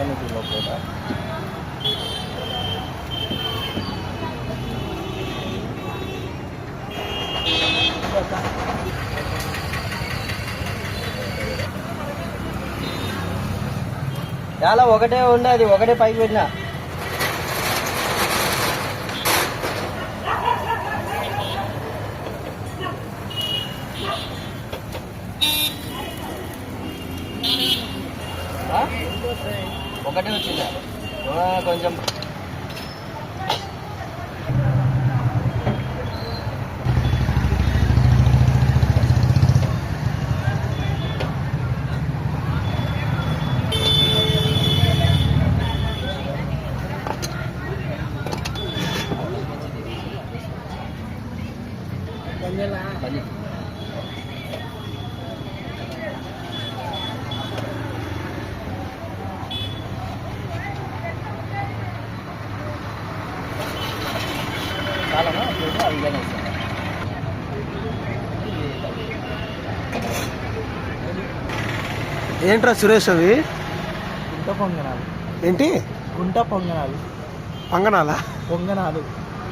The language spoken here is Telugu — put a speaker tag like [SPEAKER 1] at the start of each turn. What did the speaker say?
[SPEAKER 1] మెకానిక్ లోపల చాలా ఒకటే ఉంది, అది ఒకటే పైకి పెట్టినా. ఒకటే వచ్చిందా కొంచెం
[SPEAKER 2] ఏంట్రా సురేష్ అవి?
[SPEAKER 1] గుంట పొంగనాలు.
[SPEAKER 2] ఏంటి?
[SPEAKER 1] గుంట పొంగనాలు.
[SPEAKER 2] పంగనాలా?
[SPEAKER 1] పొంగనాలు.